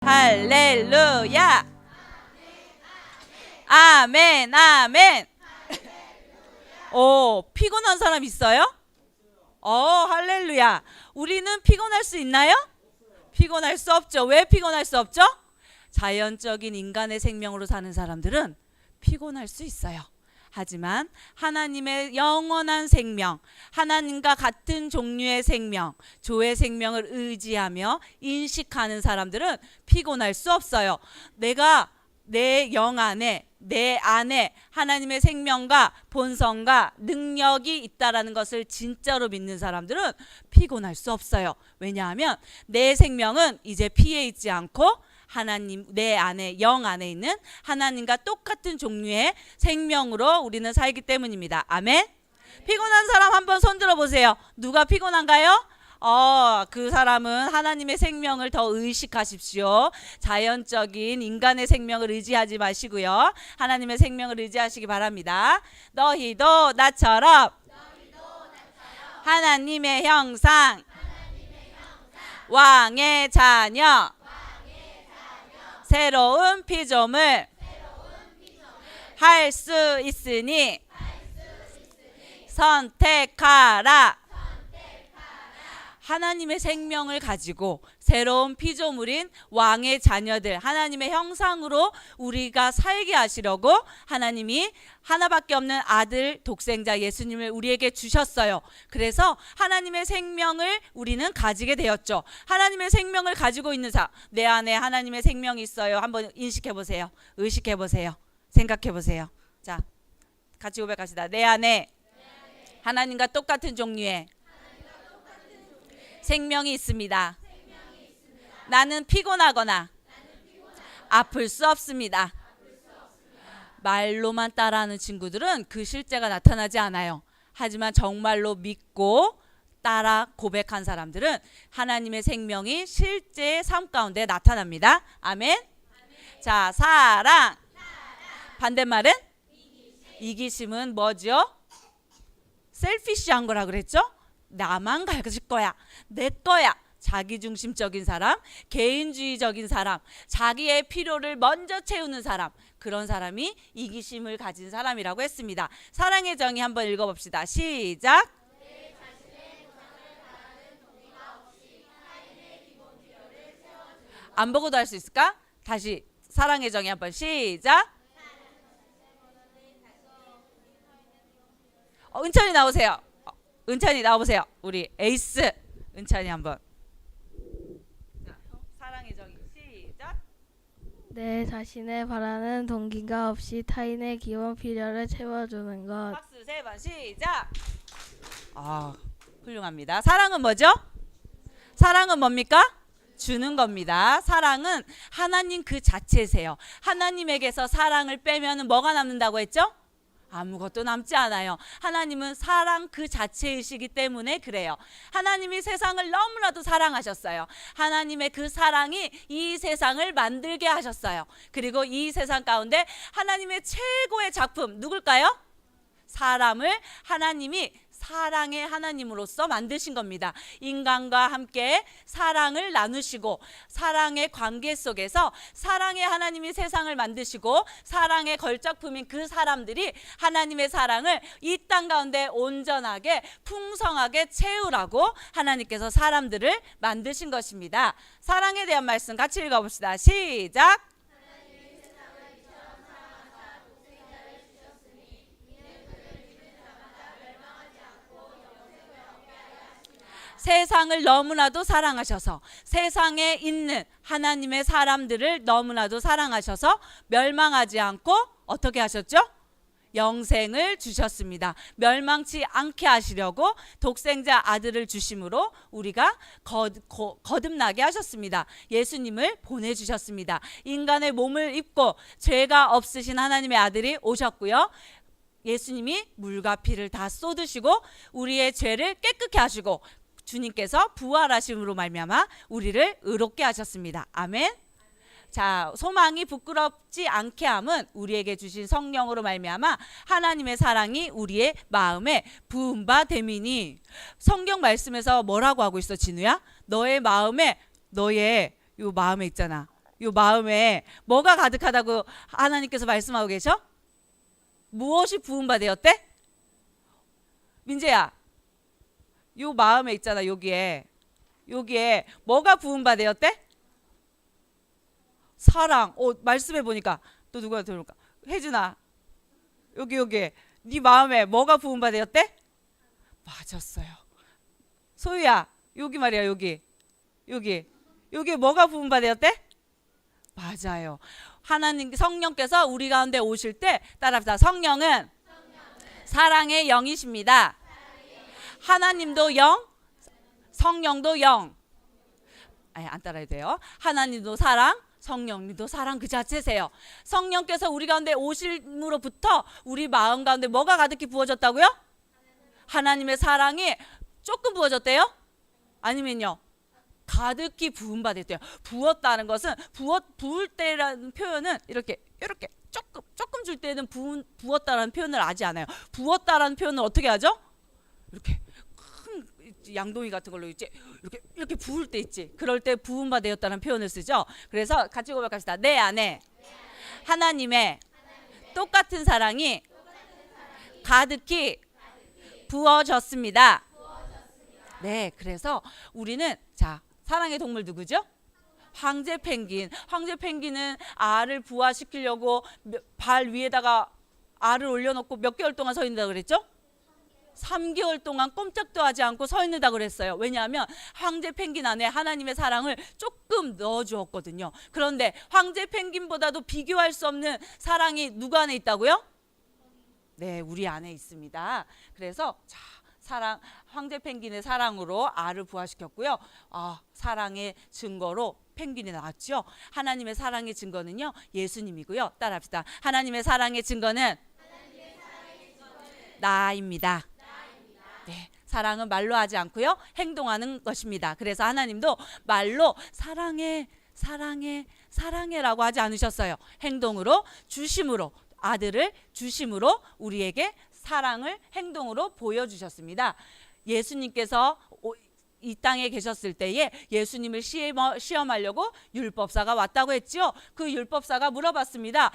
할렐루야. 아멘, 아멘. 오, 피곤한 사람 있어요? 할렐루야. 우리는 피곤할 수 있나요? 피곤할 수 없죠. 왜 피곤할 수 없죠? 자연적인 인간의 생명으로 사는 사람들은 피곤할 수 있어요. 하지만 하나님의 영원한 생명, 하나님과 같은 종류의 생명, 조의 생명을 의지하며 인식하는 사람들은 피곤할 수 없어요. 내가 내 영 안에, 내 안에 하나님의 생명과 본성과 능력이 있다라는 것을 진짜로 믿는 사람들은 피곤할 수 없어요. 왜냐하면 내 생명은 이제 피해 있지 않고 하나님, 내 안에, 영 안에 있는 하나님과 똑같은 종류의 생명으로 우리는 살기 때문입니다. 아멘. 피곤한 사람 한번 손 들어보세요. 누가 피곤한가요? 그 사람은 하나님의 생명을 더 의식하십시오. 자연적인 인간의 생명을 의지하지 마시고요. 하나님의 생명을 의지하시기 바랍니다. 너희도 나처럼 하나님의 형상, 왕의 자녀, 새로운 피조물 할 수 있으니 선택하라. 하나님의 생명을 가지고 새로운 피조물인 왕의 자녀들, 하나님의 형상으로 우리가 살게 하시려고 하나님이 하나밖에 없는 아들 독생자 예수님을 우리에게 주셨어요. 그래서 하나님의 생명을 우리는 가지게 되었죠. 하나님의 생명을 가지고 있는 자, 내 안에 하나님의 생명이 있어요. 한번 인식해 보세요. 의식해 보세요. 생각해 보세요. 자, 같이 고백합시다. 내 안에 하나님과 똑같은 종류의 생명이 있습니다. 나는 피곤하거나 아플 수 없습니다. 말로만 따라하는 친구들은 그 실제가 나타나지 않아요. 하지만 정말로 믿고 따라 고백한 사람들은 하나님의 생명이 실제 삶 가운데 나타납니다. 아멘. 자, 사랑. 반대말은 이기심은 뭐죠? 셀피시한 거라 그랬죠? 나만 가질 거야. 내 거야. 자기중심적인 사람, 개인주의적인 사람, 자기의 필요를 먼저 채우는 사람, 그런 사람이 이기심을 가진 사람이라고 했습니다. 사랑의 정의 한번 읽어봅시다. 시작. 안 보고도 할 수 있을까? 다시 사랑의 정의 한번 시작. 은찬이 나오세요. 은찬이 나와보세요. 우리 에이스 은찬이 한번. 자, 사랑의 정의 시작. 내 자신을 바라는 동기가 없이 타인의 기본 필요를 채워주는 것. 박수 3번 시작. 훌륭합니다. 사랑은 뭐죠? 사랑은 뭡니까? 주는 겁니다. 사랑은 하나님 그 자체세요. 하나님에게서 사랑을 빼면 뭐가 남는다고 했죠? 아무것도 남지 않아요. 하나님은 사랑 그 자체이시기 때문에 그래요. 하나님이 세상을 너무나도 사랑하셨어요. 하나님의 그 사랑이 이 세상을 만들게 하셨어요. 그리고 이 세상 가운데 하나님의 최고의 작품 누굴까요? 사람을 하나님이 사랑의 하나님으로서 만드신 겁니다. 인간과 함께 사랑을 나누시고 사랑의 관계 속에서 사랑의 하나님이 세상을 만드시고 사랑의 걸작품인 그 사람들이 하나님의 사랑을 이 땅 가운데 온전하게 풍성하게 채우라고 하나님께서 사람들을 만드신 것입니다. 사랑에 대한 말씀 같이 읽어봅시다. 시작. 세상을 너무나도 사랑하셔서 세상에 있는 하나님의 사람들을 너무나도 사랑하셔서 멸망하지 않고 어떻게 하셨죠? 영생을 주셨습니다. 멸망치 않게 하시려고 독생자 아들을 주심으로 우리가 거듭나게 하셨습니다. 예수님을 보내주셨습니다. 인간의 몸을 입고 죄가 없으신 하나님의 아들이 오셨고요. 예수님이 물과 피를 다 쏟으시고 우리의 죄를 깨끗게 하시고 주님께서 부활하심으로 말미암아 우리를 의롭게 하셨습니다. 아멘. 자, 소망이 부끄럽지 않게 함은 우리에게 주신 성령으로 말미암아 하나님의 사랑이 우리의 마음에 부은 바 됨이니. 성경 말씀에서 뭐라고 하고 있어, 진우야? 너의 마음에, 너의 요 마음에 있잖아. 요 마음에 뭐가 가득하다고 하나님께서 말씀하고 계셔? 무엇이 부음받으었대? 민재야, 요 마음에 있잖아. 여기에 뭐가 부음받으었대? 사랑. 말씀해 보니까 또 누가 들을까? 혜준아, 여기 네 마음에 뭐가 부음받으었대? 맞았어요. 소유야, 여기 말이야. 여기 뭐가 부음받으었대? 맞아요. 하나님 성령께서 우리 가운데 오실 때 따라합시다. 성령은 사랑의 영이십니다. 하나님도 영, 성령도 영. 아니, 안 따라야 돼요. 하나님도 사랑, 성령님도 사랑 그 자체세요. 성령께서 우리 가운데 오심으로부터 우리 마음 가운데 뭐가 가득히 부어졌다고요? 하나님의 사랑이 조금 부어졌대요? 아니면요? 가득히 부음받았대요. 부었다는 것은 부을 때라는 표현은 이렇게 조금 줄 때는 부었다라는 표현을 하지 않아요. 부었다라는 표현을 어떻게 하죠? 이렇게 큰 양동이 같은 걸로 있지. 이렇게 부을 때 있지. 그럴 때 부음받았다는 표현을 쓰죠. 그래서 같이 고백합시다. 내 안에 하나님의 똑같은 사랑이 가득히 부어졌습니다. 네, 그래서 우리는 자, 사랑의 동물 누구죠? 황제 펭귄. 황제 펭귄은 알을 부화시키려고 발 위에다가 알을 올려놓고 몇 개월 동안 서 있는다고 그랬죠? 3개월 동안 꼼짝도 하지 않고 서 있는다 그랬어요. 왜냐하면 황제 펭귄 안에 하나님의 사랑을 조금 넣어주었거든요. 그런데 황제 펭귄보다도 비교할 수 없는 사랑이 누구 안에 있다고요? 네, 우리 안에 있습니다. 그래서 자, 사랑, 황제 펭귄의 사랑으로 알을 부화시켰고요. 사랑의 증거로 펭귄이 나왔죠. 하나님의 사랑의 증거는요, 예수님이고요. 따라합시다. 하나님의 사랑의 증거는 나입니다. 네, 사랑은 말로 하지 않고요, 행동하는 것입니다. 그래서 하나님도 말로 사랑해라고 하지 않으셨어요. 행동으로, 주심으로, 아들을 주심으로 우리에게 사랑을 행동으로 보여주셨습니다. 예수님께서 이 땅에 계셨을 때에 예수님을 시험하려고 율법사가 왔다고 했죠. 그 율법사가 물어봤습니다.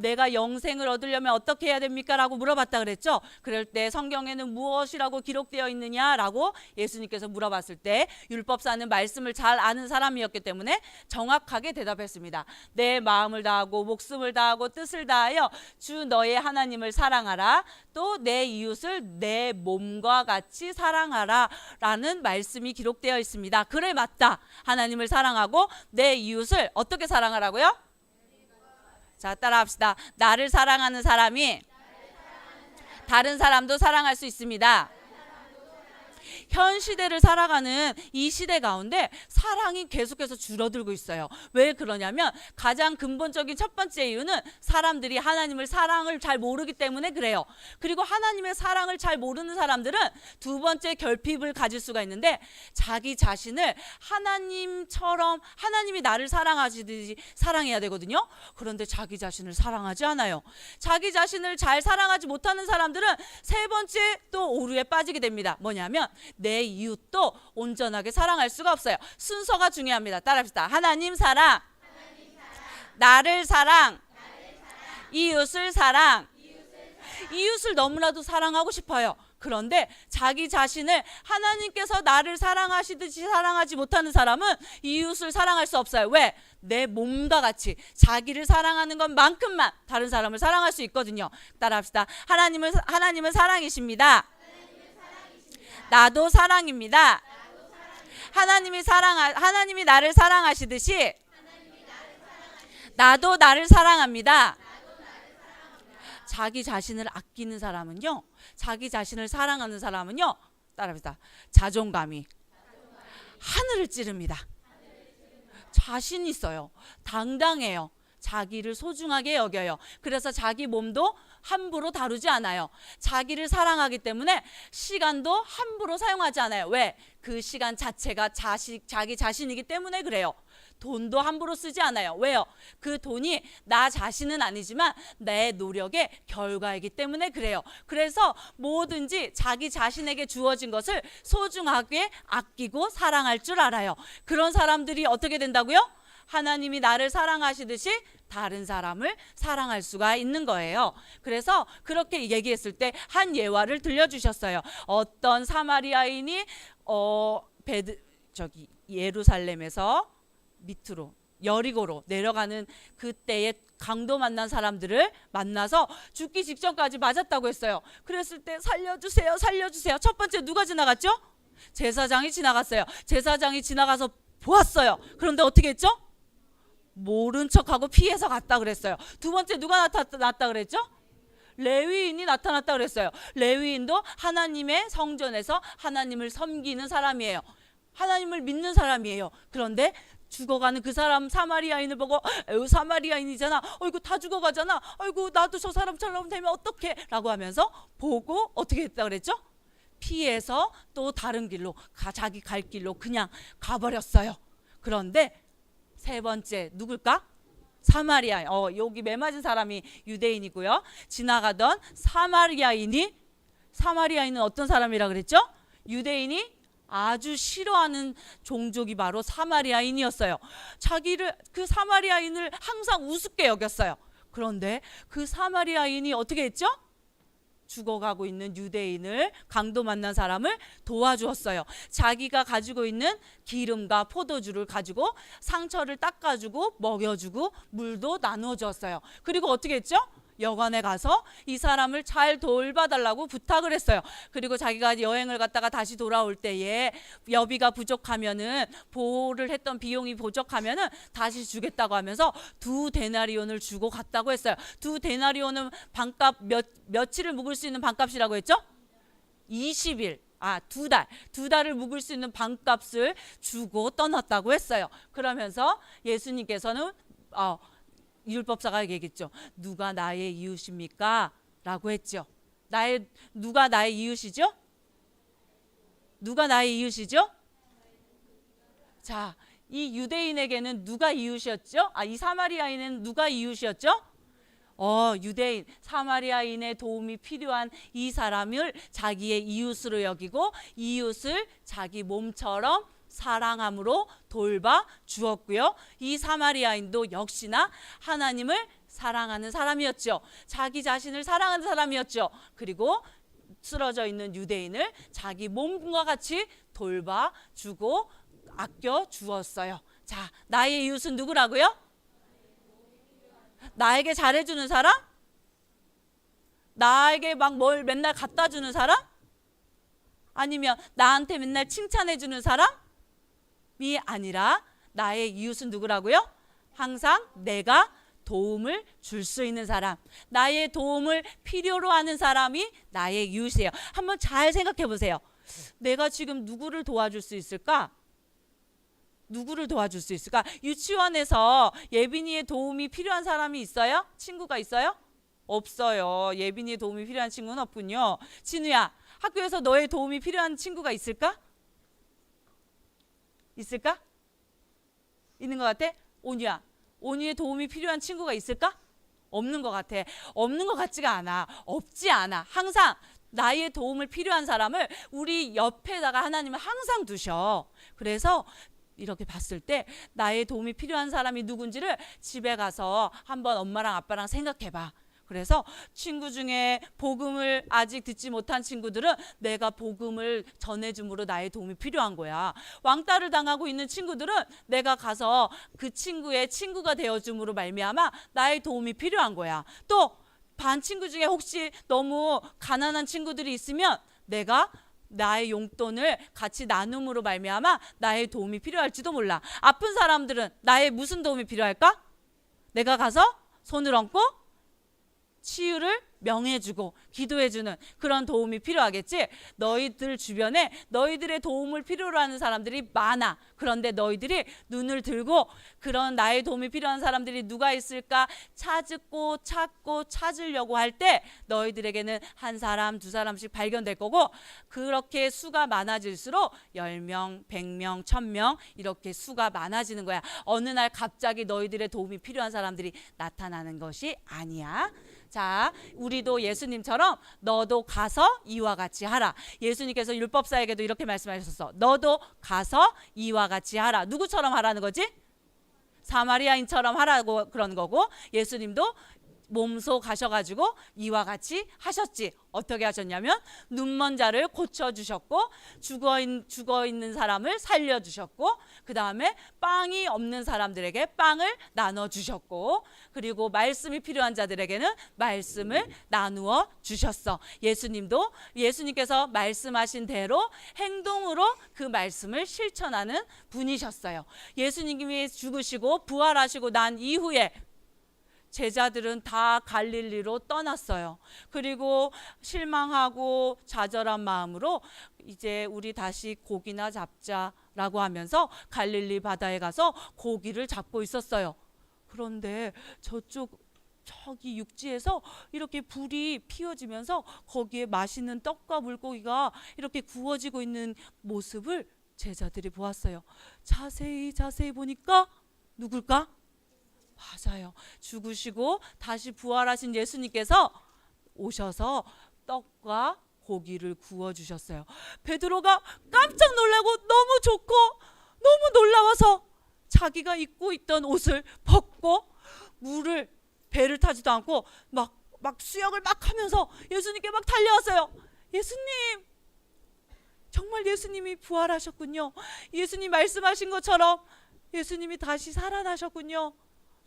내가 영생을 얻으려면 어떻게 해야 됩니까? 라고 물어봤다 그랬죠. 그럴 때 성경에는 무엇이라고 기록되어 있느냐라고 예수님께서 물어봤을 때 율법사는 말씀을 잘 아는 사람이었기 때문에 정확하게 대답했습니다. 내 마음을 다하고 목숨을 다하고 뜻을 다하여 주 너의 하나님을 사랑하라. 또 내 이웃을 내 몸과 같이 사랑하라 라는 말씀이 기록되어 있습니다. 그래, 맞다. 하나님을 사랑하고 내 이웃을 어떻게 사랑하라고요? 자, 따라합시다. 나를 사랑하는 사람이 다른 사람도 사랑할 수 있습니다. 현 시대를 살아가는 이 시대 가운데 사랑이 계속해서 줄어들고 있어요. 왜 그러냐면 가장 근본적인 첫 번째 이유는 사람들이 하나님을 사랑을 잘 모르기 때문에 그래요. 그리고 하나님의 사랑을 잘 모르는 사람들은 두 번째 결핍을 가질 수가 있는데 자기 자신을 하나님처럼 하나님이 나를 사랑하시듯이 사랑해야 되거든요. 그런데 자기 자신을 사랑하지 않아요. 자기 자신을 잘 사랑하지 못하는 사람들은 세 번째 또 오류에 빠지게 됩니다. 뭐냐면 내 이웃도 온전하게 사랑할 수가 없어요. 순서가 중요합니다. 따라합시다. 하나님 사랑, 나를 사랑, 이웃을 사랑. 이웃을 너무나도 사랑하고 싶어요. 그런데 자기 자신을 하나님께서 나를 사랑하시듯이 사랑하지 못하는 사람은 이웃을 사랑할 수 없어요. 왜? 내 몸과 같이 자기를 사랑하는 것만큼만 다른 사람을 사랑할 수 있거든요. 따라합시다. 하나님은 사랑이십니다. 나도 사랑입니다. 하나님이 나를 사랑하시듯이 나도 나를 사랑합니다. 자기 자신을 아끼는 사람은요, 자기 자신을 사랑하는 사람은요, 따라합시다. 자존감이 하늘을 찌릅니다. 자신 있어요. 당당해요. 자기를 소중하게 여겨요. 그래서 자기 몸도 함부로 다루지 않아요. 자기를 사랑하기 때문에 시간도 함부로 사용하지 않아요. 왜? 그 시간 자체가 자기 자신이기 때문에 그래요. 돈도 함부로 쓰지 않아요. 왜요? 그 돈이 나 자신은 아니지만 내 노력의 결과이기 때문에 그래요. 그래서 뭐든지 자기 자신에게 주어진 것을 소중하게 아끼고 사랑할 줄 알아요. 그런 사람들이 어떻게 된다고요? 하나님이 나를 사랑하시듯이 다른 사람을 사랑할 수가 있는 거예요. 그래서 그렇게 얘기했을 때 한 예화를 들려주셨어요. 어떤 사마리아인이 예루살렘에서 밑으로 여리고로 내려가는 그때에 강도 만난 사람들을 만나서 죽기 직전까지 맞았다고 했어요. 그랬을 때 살려주세요, 살려주세요. 첫 번째 누가 지나갔죠? 제사장이 지나갔어요. 제사장이 지나가서 보았어요. 그런데 어떻게 했죠? 모른 척하고 피해서 갔다 그랬어요. 두 번째 누가 나타났다 그랬죠? 레위인이 나타났다 그랬어요. 레위인도 하나님의 성전에서 하나님을 섬기는 사람이에요. 하나님을 믿는 사람이에요. 그런데 죽어가는 그 사람 사마리아인을 보고 에휴 사마리아인이잖아. 어이구 다 죽어가잖아. 어이구 나도 저 사람처럼 되면 어떡해 라고 하면서 보고 어떻게 했다 그랬죠? 피해서 또 다른 길로 자기 갈 길로 그냥 가버렸어요. 그런데 세 번째 누굴까? 사마리아인. 여기 매 맞은 사람이 유대인이고요. 지나가던 사마리아인은 어떤 사람이라 그랬죠? 유대인이 아주 싫어하는 종족이 바로 사마리아인이었어요. 그 사마리아인을 항상 우습게 여겼어요. 그런데 그 사마리아인이 어떻게 했죠? 죽어가고 있는 유대인을 강도 만난 사람을 도와주었어요. 자기가 가지고 있는 기름과 포도주를 가지고 상처를 닦아주고 먹여주고 물도 나누어 주었어요. 그리고 어떻게 했죠? 여관에 가서 이 사람을 잘 돌봐달라고 부탁을 했어요. 그리고 자기가 여행을 갔다가 다시 돌아올 때에 여비가 부족하면은 보호를 했던 비용이 부족하면은 다시 주겠다고 하면서 2데나리온을 주고 갔다고 했어요. 2데나리온은 반값 며칠을 묵을 수 있는 반값이라고 했죠? 20일. 2달. 2달을 묵을 수 있는 반값을 주고 떠났다고 했어요. 그러면서 예수님께서는 율법사가 얘기했죠. 누가 나의 이웃입니까? 라고 했죠. 누가 나의 이웃이죠? 누가 나의 이웃이죠? 자, 이 유대인에게는 누가 이웃이었죠? 이 사마리아인은 누가 이웃이었죠? 유대인, 사마리아인의 도움이 필요한 이 사람을 자기의 이웃으로 여기고 이웃을 자기 몸처럼 사랑함으로 돌봐 주었고요. 이 사마리아인도 역시나 하나님을 사랑하는 사람이었죠. 자기 자신을 사랑하는 사람이었죠. 그리고 쓰러져 있는 유대인을 자기 몸과 같이 돌봐 주고 아껴 주었어요. 자, 나의 이웃은 누구라고요? 나에게 잘해주는 사람? 나에게 막 뭘 맨날 갖다 주는 사람? 아니면 나한테 맨날 칭찬해주는 사람? 이 아니라 나의 이웃은 누구라고요? 항상 내가 도움을 줄 수 있는 사람, 나의 도움을 필요로 하는 사람이 나의 이웃이에요. 한번 잘 생각해 보세요. 내가 지금 누구를 도와줄 수 있을까? 누구를 도와줄 수 있을까? 유치원에서 예빈이의 도움이 필요한 사람이 있어요? 친구가 있어요? 없어요. 예빈이의 도움이 필요한 친구는 없군요. 진우야, 학교에서 너의 도움이 필요한 친구가 있을까? 있을까? 있는 것 같아? 온유의 도움이 필요한 친구가 있을까? 없는 것 같아. 없는 것 같지가 않아. 없지 않아. 항상 나의 도움을 필요한 사람을 우리 옆에다가 하나님은 항상 두셔. 그래서 이렇게 봤을 때 나의 도움이 필요한 사람이 누군지를 집에 가서 한번 엄마랑 아빠랑 생각해봐. 그래서 친구 중에 복음을 아직 듣지 못한 친구들은 내가 복음을 전해줌으로 나의 도움이 필요한 거야. 왕따를 당하고 있는 친구들은 내가 가서 그 친구의 친구가 되어줌으로 말미암아 나의 도움이 필요한 거야. 또 반 친구 중에 혹시 너무 가난한 친구들이 있으면 내가 나의 용돈을 같이 나눔으로 말미암아 나의 도움이 필요할지도 몰라. 아픈 사람들은 나의 무슨 도움이 필요할까? 내가 가서 손을 얹고 치유를 명해주고 기도해주는 그런 도움이 필요하겠지. 너희들 주변에 너희들의 도움을 필요로 하는 사람들이 많아. 그런데 너희들이 눈을 들고 그런 나의 도움이 필요한 사람들이 누가 있을까 찾고 찾고 찾으려고 할 때 너희들에게는 한 사람 두 사람씩 발견될 거고, 그렇게 수가 많아질수록 10명 100명 1000명 이렇게 수가 많아지는 거야. 어느 날 갑자기 너희들의 도움이 필요한 사람들이 나타나는 것이 아니야. 자, 우리도 예수님처럼 너도 가서 이와 같이 하라. 예수님께서 율법사에게도 이렇게 말씀하셨어. 너도 가서 이와 같이 하라. 누구처럼 하라는 거지? 사마리아인처럼 하라고 그런 거고, 예수님도 몸소 가셔가지고 이와 같이 하셨지. 어떻게 하셨냐면 눈먼 자를 고쳐주셨고, 죽어 있는 사람을 살려주셨고, 그 다음에 빵이 없는 사람들에게 빵을 나눠주셨고, 그리고 말씀이 필요한 자들에게는 말씀을 나누어 주셨어. 예수님께서 말씀하신 대로 행동으로 그 말씀을 실천하는 분이셨어요. 예수님이 죽으시고 부활하시고 난 이후에 제자들은 다 갈릴리로 떠났어요. 그리고 실망하고 좌절한 마음으로 이제 우리 다시 고기나 잡자라고 하면서 갈릴리 바다에 가서 고기를 잡고 있었어요. 그런데 저기 육지에서 이렇게 불이 피어지면서 거기에 맛있는 떡과 물고기가 이렇게 구워지고 있는 모습을 제자들이 보았어요. 자세히 보니까 누굴까? 맞아요. 죽으시고 다시 부활하신 예수님께서 오셔서 떡과 고기를 구워주셨어요. 베드로가 깜짝 놀라고 너무 좋고 너무 놀라워서 자기가 입고 있던 옷을 벗고 배를 타지도 않고 막 수영을 막 하면서 예수님께 막 달려왔어요. 예수님, 정말 예수님이 부활하셨군요. 예수님 말씀하신 것처럼 예수님이 다시 살아나셨군요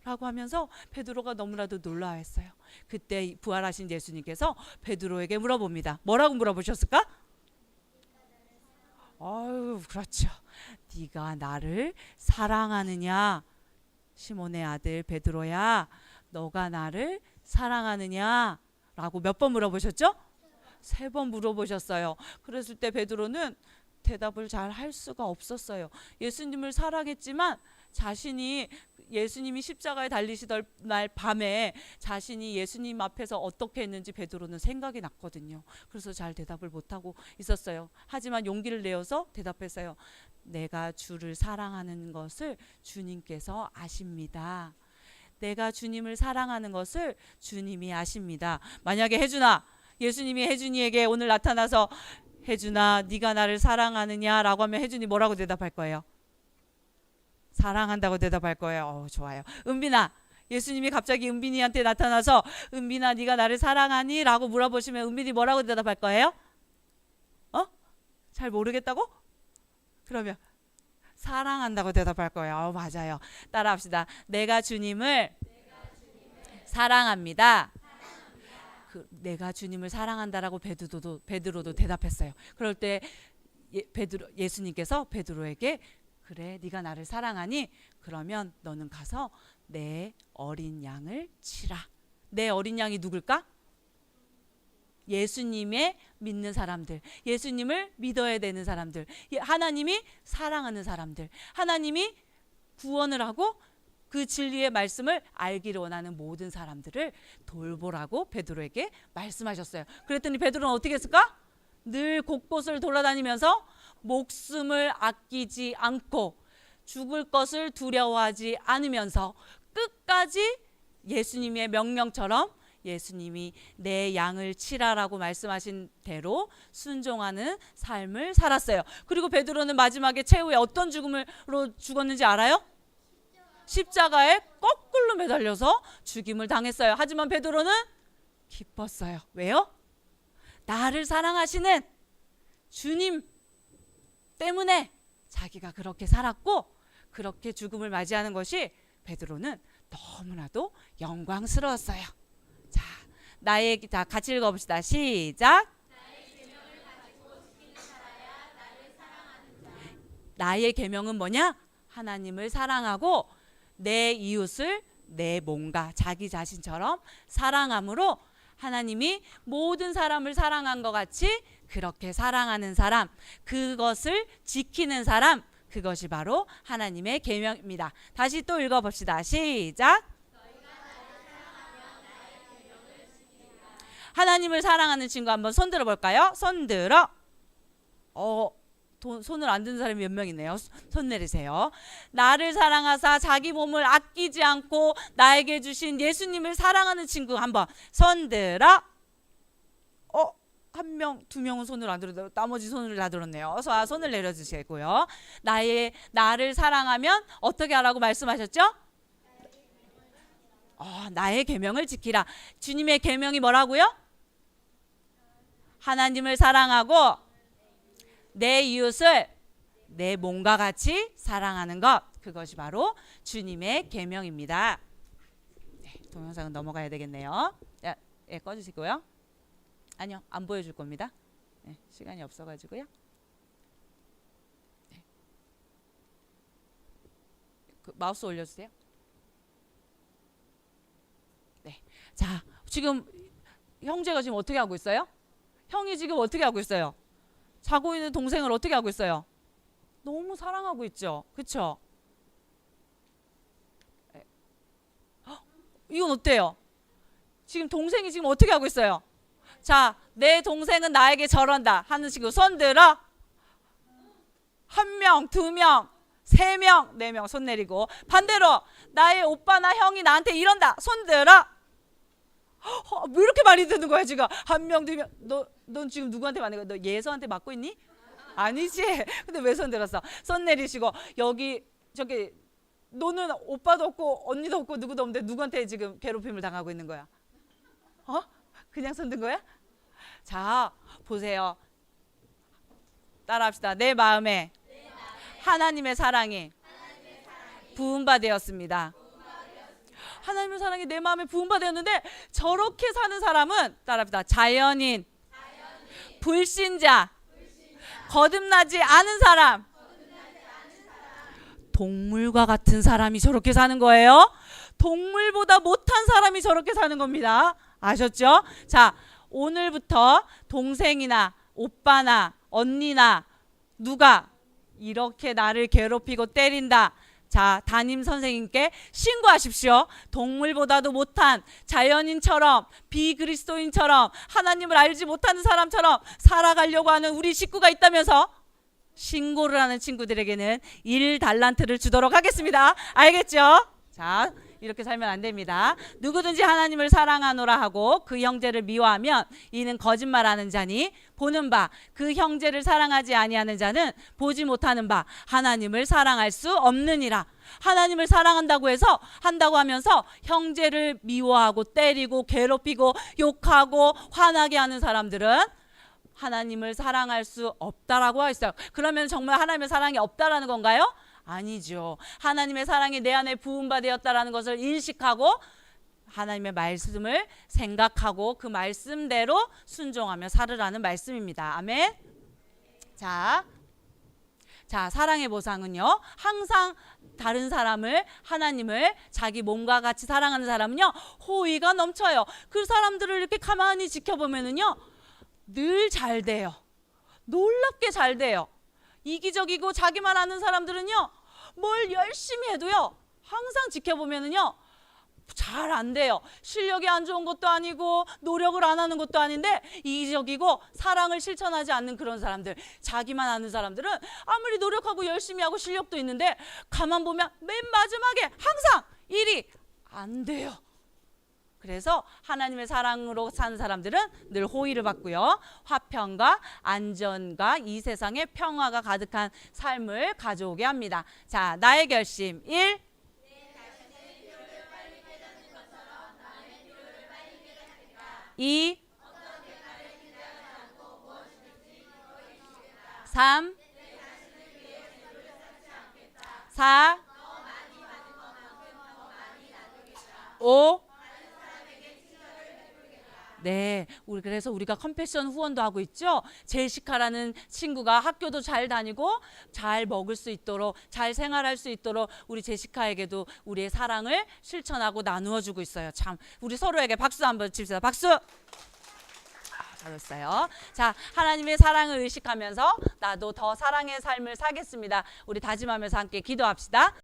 라고 하면서 베드로가 너무나도 놀라워했어요. 그때 부활하신 예수님께서 베드로에게 물어봅니다. 뭐라고 물어보셨을까? 그렇죠. 네가 나를 사랑하느냐? 시몬의 아들 베드로야, 너가 나를 사랑하느냐? 라고 몇 번 물어보셨죠? 3번 물어보셨어요. 그랬을 때 베드로는 대답을 잘 할 수가 없었어요. 예수님을 사랑했지만 자신이 예수님이 십자가에 달리시던 날 밤에 자신이 예수님 앞에서 어떻게 했는지 베드로는 생각이 났거든요. 그래서 잘 대답을 못하고 있었어요. 하지만 용기를 내어서 대답했어요. 내가 주를 사랑하는 것을 주님께서 아십니다. 내가 주님을 사랑하는 것을 주님이 아십니다. 만약에 예수님이 혜준이에게 오늘 나타나서 혜준아, 네가 나를 사랑하느냐? 라고 하면 혜준이 뭐라고 대답할 거예요? 사랑한다고 대답할 거예요. 좋아요. 은빈아, 예수님이 갑자기 은빈이한테 나타나서 은빈아, 네가 나를 사랑하니? 라고 물어보시면 은빈이 뭐라고 대답할 거예요? 잘 모르겠다고? 그러면 사랑한다고 대답할 거예요. 맞아요. 따라합시다. 내가 주님을 사랑합니다. 내가 주님을 사랑한다라고 베드로도 대답했어요. 그럴 때 예수님께서 베드로에게 그래, 네가 나를 사랑하니? 그러면 너는 가서 내 어린 양을 치라. 내 어린 양이 누굴까? 예수님의 믿는 사람들, 예수님을 믿어야 되는 사람들, 하나님이 사랑하는 사람들, 하나님이 구원을 하고 그 진리의 말씀을 알기를 원하는 모든 사람들을 돌보라고 베드로에게 말씀하셨어요. 그랬더니 베드로는 어떻게 했을까? 늘 곳곳을 돌아다니면서 목숨을 아끼지 않고 죽을 것을 두려워하지 않으면서 끝까지 예수님의 명령처럼 예수님이 내 양을 치라라고 말씀하신 대로 순종하는 삶을 살았어요. 그리고 베드로는 마지막에 최후에 어떤 죽음으로 죽었는지 알아요? 십자가에 거꾸로 매달려서 죽임을 당했어요. 하지만 베드로는 기뻤어요. 왜요? 나를 사랑하시는 주님 때문에 자기가 그렇게 살았고 그렇게 죽음을 맞이하는 것이 베드로는 너무나도 영광스러웠어요. 자, 다 같이 읽어봅시다. 시작. 나의 계명은 뭐냐? 하나님을 사랑하고 내 이웃을 내 몸과 자기 자신처럼 사랑함으로 하나님이 모든 사람을 사랑한 것 같이 그렇게 사랑하는 사람, 그것을 지키는 사람, 그것이 바로 하나님의 계명입니다. 다시 또 읽어봅시다. 시작. 하나님을 사랑하는 친구 한번 손 들어볼까요? 손 들어. 손을 안 드는 사람이 몇 명 있네요. 손 내리세요. 나를 사랑하사 자기 몸을 아끼지 않고 나에게 주신 예수님을 사랑하는 친구 한번 손 들어. 한 명, 2명은 손을 안 들었는데 나머지 손을 다 들었네요. 손을 내려주시고요. 나를 사랑하면 어떻게 하라고 말씀하셨죠? 나의 계명을 지키라. 주님의 계명이 뭐라고요? 하나님을 사랑하고 내 이웃을 내 몸과 같이 사랑하는 것. 그것이 바로 주님의 계명입니다. 네, 동영상은 넘어가야 되겠네요. 꺼주시고요. 아니요, 안 보여줄 겁니다. 네, 시간이 없어가지고요. 네. 마우스 올려주세요. 네, 자, 지금 형제가 지금 어떻게 하고 있어요? 형이 지금 어떻게 하고 있어요? 자고 있는 동생을 어떻게 하고 있어요? 너무 사랑하고 있죠. 그렇죠? 이건 어때요? 지금 동생이 지금 어떻게 하고 있어요? 자, 내 동생은 나에게 저런다 하는 식으로 손 들어. 1명, 2명, 3명, 4명 손 내리고, 반대로 나의 오빠나 형이 나한테 이런다 손 들어. 왜 이렇게 많이 드는 거야 지금? 1명, 2명. 넌 지금 누구한테 맞는 거야? 너 예서한테 맞고 있니? 아니지. 근데 왜 손 들었어? 손 내리시고, 여기 저기 너는 오빠도 없고 언니도 없고 누구도 없는데 누구한테 지금 괴롭힘을 당하고 있는 거야? 그냥 손 든 거야? 자, 보세요. 따라합시다. 내 마음에 하나님의 사랑이 부음받았습니다. 하나님의 사랑이 내 마음에 부음받았는데, 저렇게 사는 사람은 따라합시다. 자연인, 불신자, 거듭나지 않은 사람, 동물과 같은 사람이 저렇게 사는 거예요. 동물보다 못한 사람이 저렇게 사는 겁니다. 아셨죠? 자, 오늘부터 동생이나 오빠나 언니나 누가 이렇게 나를 괴롭히고 때린다. 자, 담임 선생님께 신고하십시오. 동물보다도 못한 자연인처럼, 비그리스도인처럼, 하나님을 알지 못하는 사람처럼 살아가려고 하는 우리 식구가 있다면서 신고를 하는 친구들에게는 1달란트를 주도록 하겠습니다. 알겠죠? 자, 이렇게 살면 안 됩니다. 누구든지 하나님을 사랑하노라 하고 그 형제를 미워하면 이는 거짓말하는 자니, 보는 바 그 형제를 사랑하지 아니하는 자는 보지 못하는 바 하나님을 사랑할 수 없느니라. 하나님을 사랑한다고 해서 한다고 하면서 형제를 미워하고 때리고 괴롭히고 욕하고 화나게 하는 사람들은 하나님을 사랑할 수 없다라고 하였어요. 그러면 정말 하나님의 사랑이 없다라는 건가요? 아니죠. 하나님의 사랑이 내 안에 부음받았다라는 것을 인식하고 하나님의 말씀을 생각하고 그 말씀대로 순종하며 살으라는 말씀입니다. 아멘. 자, 사랑의 보상은요, 항상 다른 사람을, 하나님을 자기 몸과 같이 사랑하는 사람은요, 호의가 넘쳐요. 그 사람들을 이렇게 가만히 지켜보면은요, 늘 잘 돼요. 놀랍게 잘 돼요. 이기적이고 자기만 아는 사람들은요, 뭘 열심히 해도요, 항상 지켜보면은요, 잘 안 돼요. 실력이 안 좋은 것도 아니고 노력을 안 하는 것도 아닌데 이기적이고 사랑을 실천하지 않는 그런 사람들, 자기만 아는 사람들은 아무리 노력하고 열심히 하고 실력도 있는데 가만 보면 맨 마지막에 항상 일이 안 돼요. 그래서 하나님의 사랑으로 사는 사람들은 늘 호의를 받고요, 화평과 안전과 이 세상에 평화가 가득한 삶을 가져오게 합니다. 자, 나의 결심 1. 2. 3. 4. 5. 네, 그래서 우리가 컴패션 후원도 하고 있죠. 제시카라는 친구가 학교도 잘 다니고 잘 먹을 수 있도록, 잘 생활할 수 있도록 우리 제시카에게도 우리의 사랑을 실천하고 나누어 주고 있어요. 참, 우리 서로에게 박수 한번 칩시다. 박수. 잘했어요. 자, 하나님의 사랑을 의식하면서 나도 더 사랑의 삶을 살겠습니다. 우리 다짐하면서 함께 기도합시다.